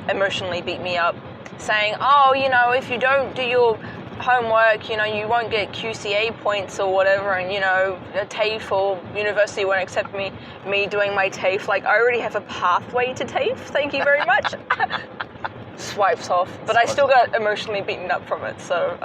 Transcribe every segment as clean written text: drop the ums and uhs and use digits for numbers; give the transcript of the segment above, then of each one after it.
emotionally beat me up, saying, oh, you know, if you don't do your homework, you know, you won't get QCA points or whatever, and, you know, a TAFE or university won't accept me doing my TAFE. Like, I already have a pathway to TAFE, thank you very much. Swipes off. But I still got emotionally beaten up from it, so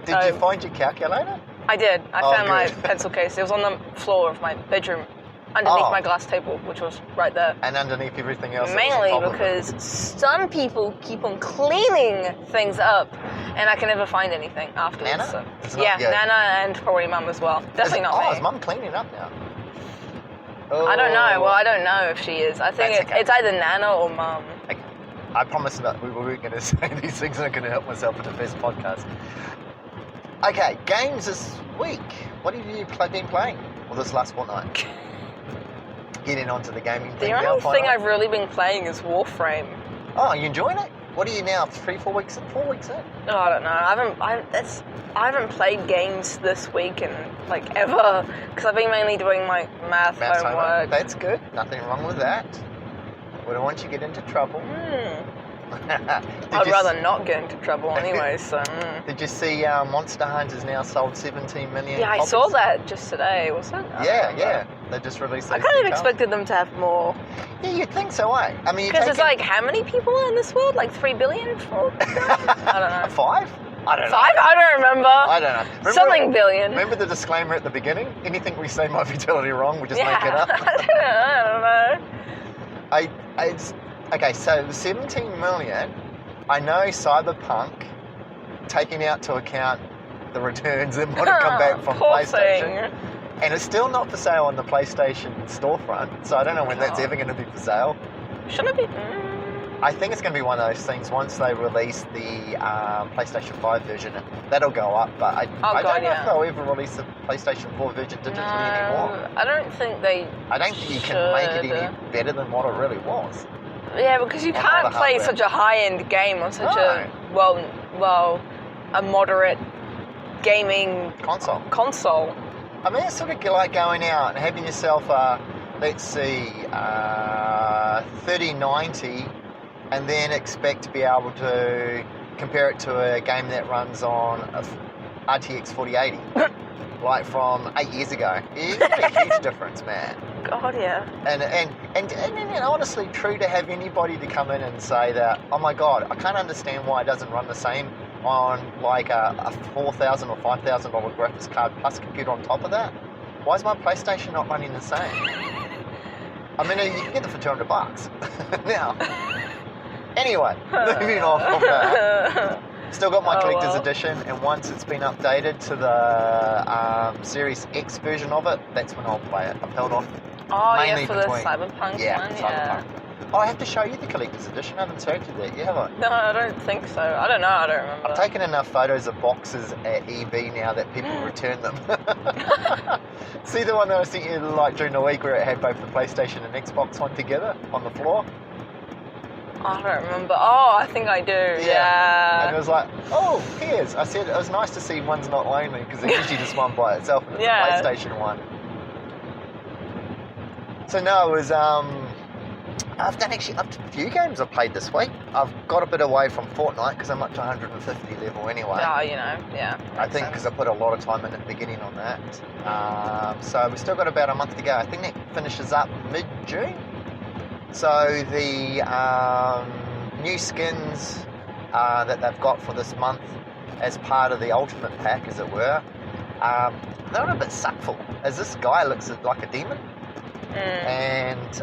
Did you find your calculator? I did. I found my good. pencil case. It was on the floor of my bedroom, underneath my glass table, which was right there. And underneath everything else. Mainly because some people keep on cleaning things up, and I can never find anything afterwards. Nana? So. Yeah, Nana and probably Mum as well. Definitely not me. Is Mum cleaning up now? I don't know. Well, I don't know if she is. I think it's either Nana or Mum. I promise that we were going to say these things, and I'm going to help myself with the best podcast. Okay, games this week. What have you been playing? Well, this last fortnight. Getting onto the gaming thing. The only thing I've really been playing is Warframe. Oh, are you enjoying it? What are you now? 4 weeks in? Oh, I don't know. I haven't played games this week in like ever, because I've been mainly doing my math homework. That's good. Nothing wrong with that. We don't want you to get into trouble. I'd rather not get into trouble anyway, so... Did you see Monster Hunter's now sold 17 million Yeah, I copies? saw that just today, wasn't it? Yeah. They just released those I kind of details. expected them to have more. Yeah, you'd think so, eh? I mean, because it's like, how many people are in this world? Like 3 billion? 4 billion? I don't know. 5? I don't know. 5? I don't remember. I don't know. Remember, something billion. Remember the disclaimer at the beginning? Anything we say might be totally wrong, we just make it up. I don't know. Okay, so 17 million, I know Cyberpunk, taking out to account the returns that might have come back from PlayStation, and it's still not for sale on the PlayStation storefront, so I don't know when that's ever going to be for sale. Shouldn't it be? I think it's going to be one of those things, once they release the PlayStation 5 version, that'll go up, but I don't know if they'll ever release the PlayStation 4 version digitally anymore. I don't think they I don't think you can make it any better than what it really was. Yeah, because you can't play such a high-end game on such a a moderate gaming console. I mean, it's sort of like going out and having yourself a, let's see, 3090, and then expect to be able to compare it to a game that runs on a RTX 4080, like from 8 years ago. It's a huge difference, man. God, yeah. And honestly, true to have anybody to come in and say that, oh my God, I can't understand why it doesn't run the same on like a $4,000 or $5,000 graphics card plus computer on top of that. Why is my PlayStation not running the same? I mean, you can get them for $200 now. Anyway, moving on from that. Still got my collector's edition, and once it's been updated to the Series X version of it, that's when I'll play it. I've held off. Mainly for the Cyberpunk one? Cyberpunk. Oh, I have to show you the collector's edition. I haven't showed you that yet, have I? No, I don't think so. I don't know. I don't remember. I've taken enough photos of boxes at EB now that people return them. See the one that I sent you like during the week where it had both the PlayStation and Xbox one together on the floor? I don't remember. Oh, I think I do. Yeah. And it was like, oh, here's. I said it was nice to see one's not lonely, because it's usually just one by itself, and it's a PlayStation one. So no, it was I've done a few games I've played this week. I've got a bit away from Fortnite because I'm up to 150 level anyway. Oh, you know, yeah. I think because I put a lot of time in at the beginning on that. So we've still got about a month to go. I think that finishes up mid-June. So the new skins that they've got for this month as part of the Ultimate Pack, as it were, they're a bit suckful, as this guy looks like a demon. And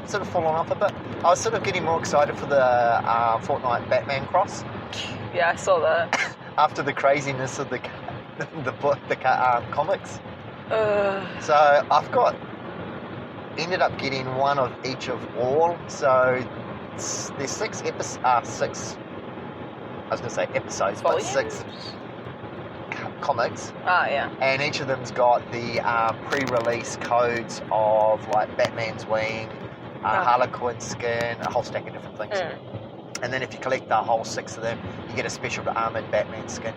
sort of fallen off a bit. I was sort of getting more excited for the Fortnite Batman cross. Yeah, I saw that. After the craziness of the comics. So I've ended up getting one of each of all. So there's 6 episodes. I was going to say episodes, but 6 comics. Oh, yeah. And each of them's got the pre-release codes of like Batman's wing, Harley Quinn skin, a whole stack of different things. And then if you collect the whole 6 of them, you get a special armoured Batman skin.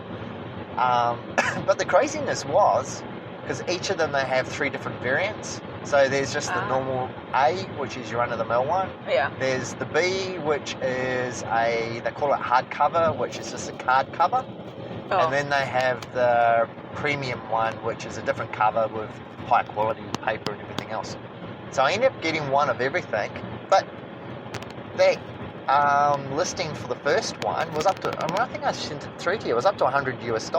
But the craziness was, because each of them they have 3 different variants. So there's just the normal A, which is your run-of-the-mill one. Yeah. There's the B, which is they call it hardcover, which is just a card cover. Oh. And then they have the premium one, which is a different cover with high quality paper and everything else. So I ended up getting one of everything, but that listing for the first one was up to, I think I sent it through to you, it was up to $100 US.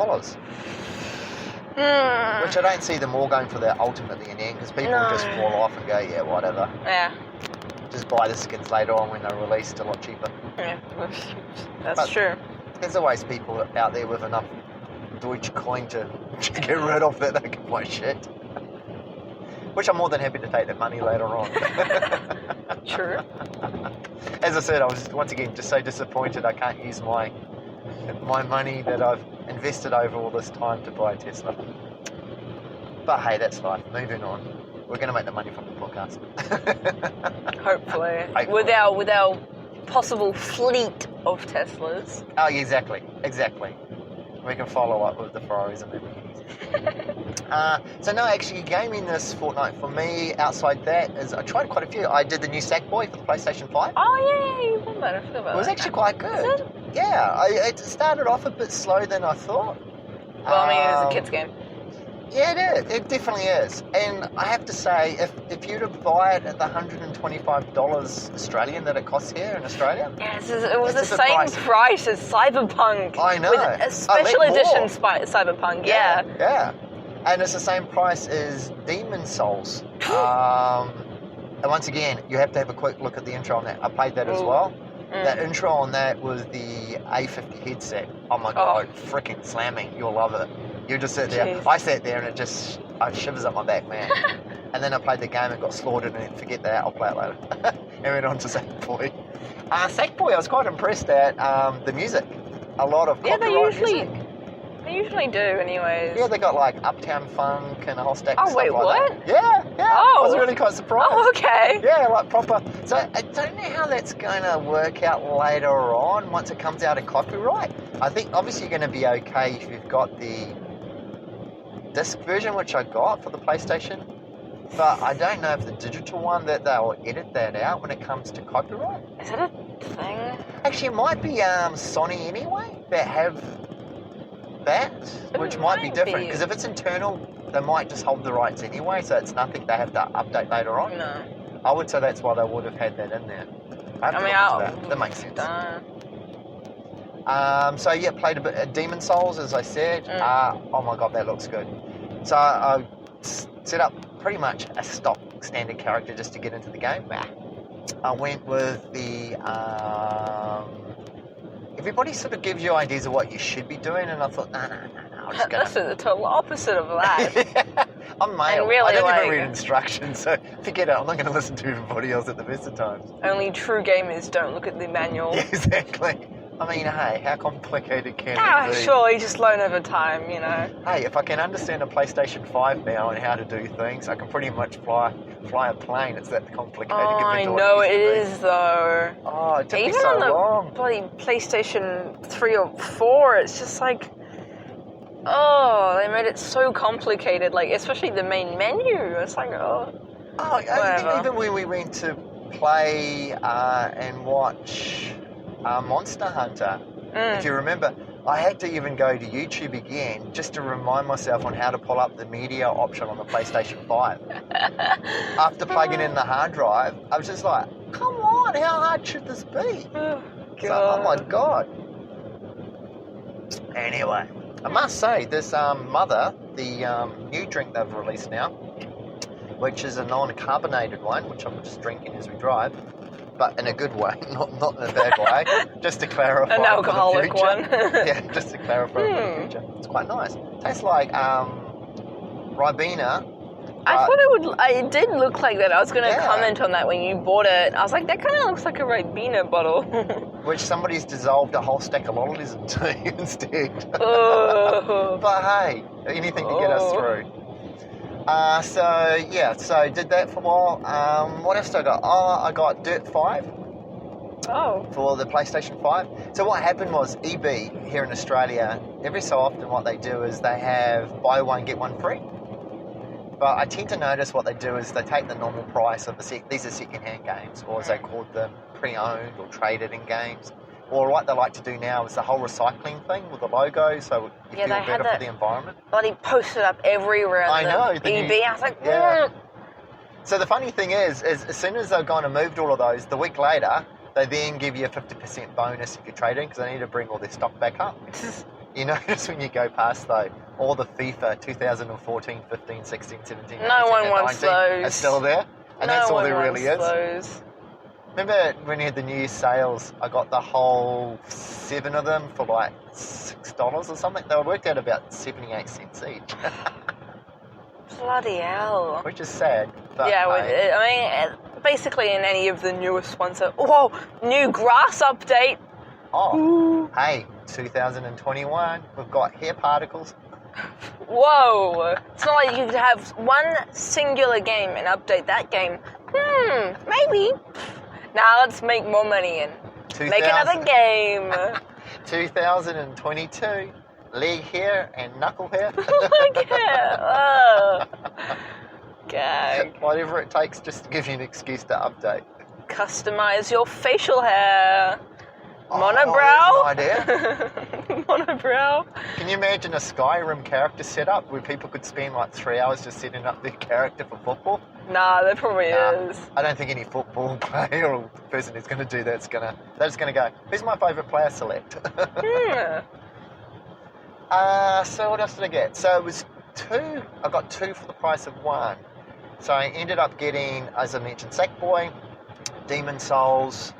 Which I don't see them all going for that ultimately in the end, because people just fall off and go, yeah, whatever. Yeah. Just buy the skins later on when they're released a lot cheaper. Yeah, that's true. There's always people out there with enough Deutsche coin to get rid of that they can buy shit. Which I'm more than happy to take that money later on. True. As I said, I was once again just so disappointed I can't use my money that I've invested over all this time to buy a Tesla. But hey, that's life. Moving on. We're going to make the money from the podcast. Hopefully. With our possible fleet of Teslas. Oh, exactly. We can follow up with the Ferraris and Lamborghinis. So no, actually gaming this fortnight for me, outside that, is I tried quite a few. I did the new Sackboy for the PlayStation 5. Oh yeah, you bought that. I forgot about that. It was actually quite good. Is it? Yeah, it started off a bit slow than I thought. Well, I mean, it was a kid's game. Yeah, it is. It definitely is. And I have to say, if you were to buy it at the $125 Australian that it costs here in Australia... Yes, it was the same price as Cyberpunk. I know. With a special edition Cyberpunk, yeah. Yeah. And it's the same price as Demon Souls. And once again, you have to have a quick look at the intro on that. I played that as well. That intro on that was the A50 headset. Oh my god, freaking slamming. You'll love it. You just sit there. Jeez. I sat there and it shivers up my back, man. And then I played the game and got slaughtered and forget that. I'll play it later. And went on to Sackboy. Sackboy, I was quite impressed at the music. A lot of copyright music. They usually do, anyways. Yeah, they got like Uptown Funk and a whole stack of stuff wait, like what? that. Yeah. Oh. I was really quite surprised. Oh, okay. Yeah, like proper. So I don't know how that's going to work out later on once it comes out of copyright. I think obviously you're going to be okay if you've got the disc version, which I got for the PlayStation. But I don't know if the digital one that they'll edit that out when it comes to copyright. Is that a thing? Actually, it might be Sony anyway that have that, which might be different. Because if it's internal, they might just hold the rights anyway, so it's nothing they have to update later on. No. I would say that's why they would have had that in there. That makes sense. So yeah, played a bit of Demon Souls, as I said. Oh my god, that looks good. So I set up pretty much a stock standard character just to get into the game. I went with the everybody sort of gives you ideas of what you should be doing, and I thought, no, I'll just go. That's the total opposite of that. I'm male. Really, I don't even read instructions, so forget it. I'm not going to listen to everybody else at the best of times. Only true gamers don't look at the manual. Yeah, exactly. I mean, hey, how complicated can it be? Surely just learn over time, you know. Hey, if I can understand a PlayStation 5 now and how to do things, I can pretty much fly a plane. It's that complicated. Oh, I know it is, though. Oh, it took me Even so on the long. bloody PlayStation 3 or 4, it's just like... Oh, they made it so complicated, like, especially the main menu. It's like, Oh, I think even when we went to play and watch Monster Hunter, if you remember, I had to even go to YouTube again just to remind myself on how to pull up the media option on the PlayStation 5. After plugging in the hard drive, I was just like, come on, how hard should this be? Oh my god. Anyway, I must say, this Mother, the new drink they've released now, which is a non-carbonated one, which I'm just drinking as we drive, but in a good way, not in a bad way, just to clarify. An alcoholic one. Yeah, just to clarify for the future. It's quite nice. Tastes like Ribena. I thought it did look like that. I was going to comment on that when you bought it. I was like, that kind of looks like a Ribena bottle. Which somebody's dissolved a whole stack of lollies into instead. But hey, anything to get us through. So did that for a while. What else did I got? Oh, I got Dirt 5. Oh. For the PlayStation 5. So what happened was EB here in Australia, every so often what they do is they have buy one, get one free. But I tend to notice what they do is they take the normal price of these are second-hand games, or as they called them, pre-owned or traded in games. Or what they like to do now is the whole recycling thing with the logo, so you feel better for the environment. Bloody posted up everywhere. I know. EB. I was like, yeah. So the funny thing is as soon as they've gone and moved all of those, the week later, they then give you a 50% bonus if you're trading because they need to bring all their stock back up. You notice when you go past, though, all the FIFA 2014, 15, 16, 17, 18, no one and wants 19 those. are still there. And no that's all one there really is. Those. Remember when you had the New Year's sales, I got the whole 7 of them for like $6 or something. They worked out about 78 cents each. Bloody hell. Which is sad. But yeah, hey. I mean, basically in any of the newest ones. Whoa, new grass update. Oh, Ooh. Hey, 2021, we've got hair particles. Whoa. It's not like you could have one singular game and update that game. Maybe. Now let's make more money and make another game. 2022, leg hair and knuckle hair. Look at Gag. Whatever it takes just to give you an excuse to update. Customize your facial hair. Monobrow? Monobrow? Idea. Monobrow? Can you imagine a Skyrim character setup where people could spend like 3 hours just setting up their character for football? Nah, there probably is. I don't think any football player or person who's going to do that's they're just going to go, who's my favourite player, select? So what else did I get? So it was 2, I got 2 for the price of 1. So I ended up getting, as I mentioned, Sackboy, Demon Souls.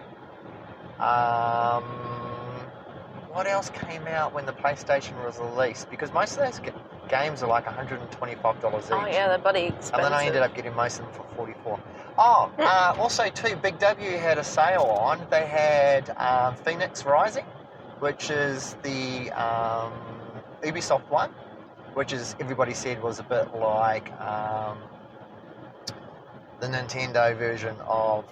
What else came out when the PlayStation was released? Because most of those games are like $125 each. Oh yeah, they're bloody expensive. And then I ended up getting most of them for $44. Oh, also too, Big W had a sale on. They had Phoenix Rising, which is the Ubisoft one, which is everybody said was a bit like the Nintendo version of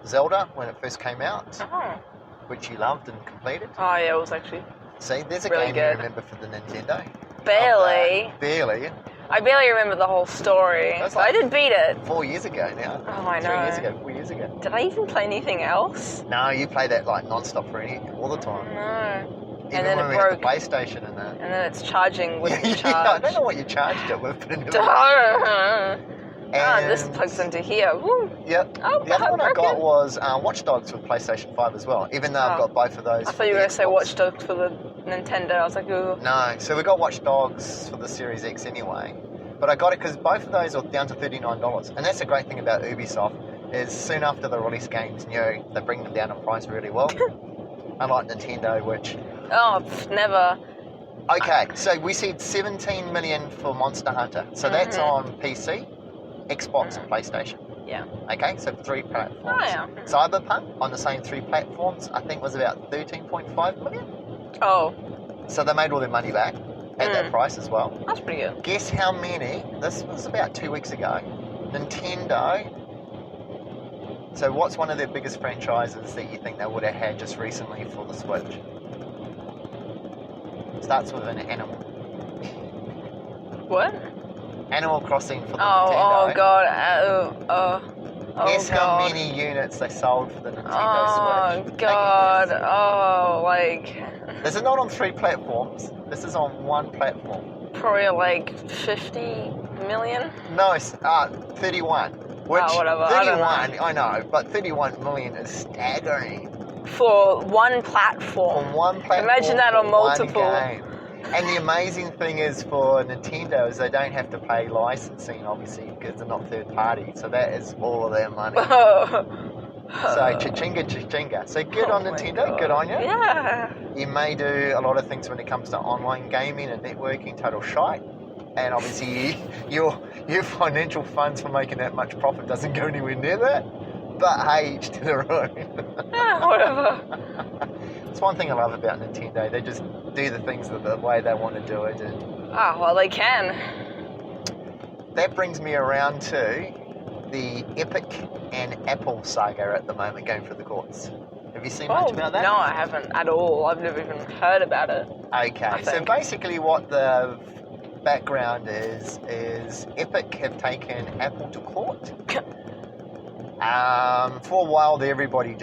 Zelda when it first came out. Oh. Which you loved and completed. Oh yeah, it was actually. See, there's a really game good. you remember for the Nintendo. Barely. Barely. I barely remember the whole story. That's But like I did beat it. 4 years ago now. Oh, I know. 3 years ago, 4 years ago. Did I even play anything else? No, you play that like non-stop for all the time. No. Even And then when it we broke. had the PlayStation and that. And then it's charging with the I charge. don't know what you charged it with, but it This plugs into here. Woo. Yep. Oh, The other one I got broken. was Watch Dogs with PlayStation 5 as well, even though I've got both of those. I for thought you were the going to say Xbox. Watch Dogs for the Nintendo. I was like, ooh. No, so we got Watch Dogs for the Series X anyway. But I got it because both of those are down to $39. And that's the great thing about Ubisoft is soon after they release games new, they bring them down in price really well. Unlike Nintendo, which... Oh, never. Okay, so we said 17 million for Monster Hunter. So that's on PC, Xbox and PlayStation. Yeah. Okay, so 3 platforms. Oh, yeah. Cyberpunk on the same 3 platforms, I think was about 13.5 million. Oh, So they made all their money back at that price as well. that's pretty good. Guess how many? This was about 2 weeks ago. Nintendo. So what's one of their biggest franchises that you think they would have had just recently for the Switch? Starts with an animal. What? Animal Crossing for the Oh, Nintendo. oh god. Oh Guess god. how many units they sold for the Nintendo Oh Switch? god. Make a guess. Oh, like This is not on 3 platforms. This is on 1 platform. probably like 50 million. No, 31. Which, whatever, I don't 31, I know, but 31 million is staggering. For one platform. On 1 platform. Imagine that on for one multiple. game. And the amazing thing is for Nintendo is they don't have to pay licensing, obviously, because they're not third party. So that is all of their money. So cha-chinga, cha-chinga. So good on Oh my Nintendo, God. good on you. Yeah. You may do a lot of things when it comes to online gaming and networking, total shite. And obviously your financial funds for making that much profit doesn't go anywhere near that. But hey, each to their own. Yeah, whatever. It's one thing I love about Nintendo. They just do the things the way they want to do it. And Ah, well, they can. that brings me around to the Epic and Apple saga at the moment going through the courts. Have you seen much about that? No, I haven't at all. I've never even heard about it. Okay, so think. basically what the background is Epic have taken Apple to court. For a while, everybody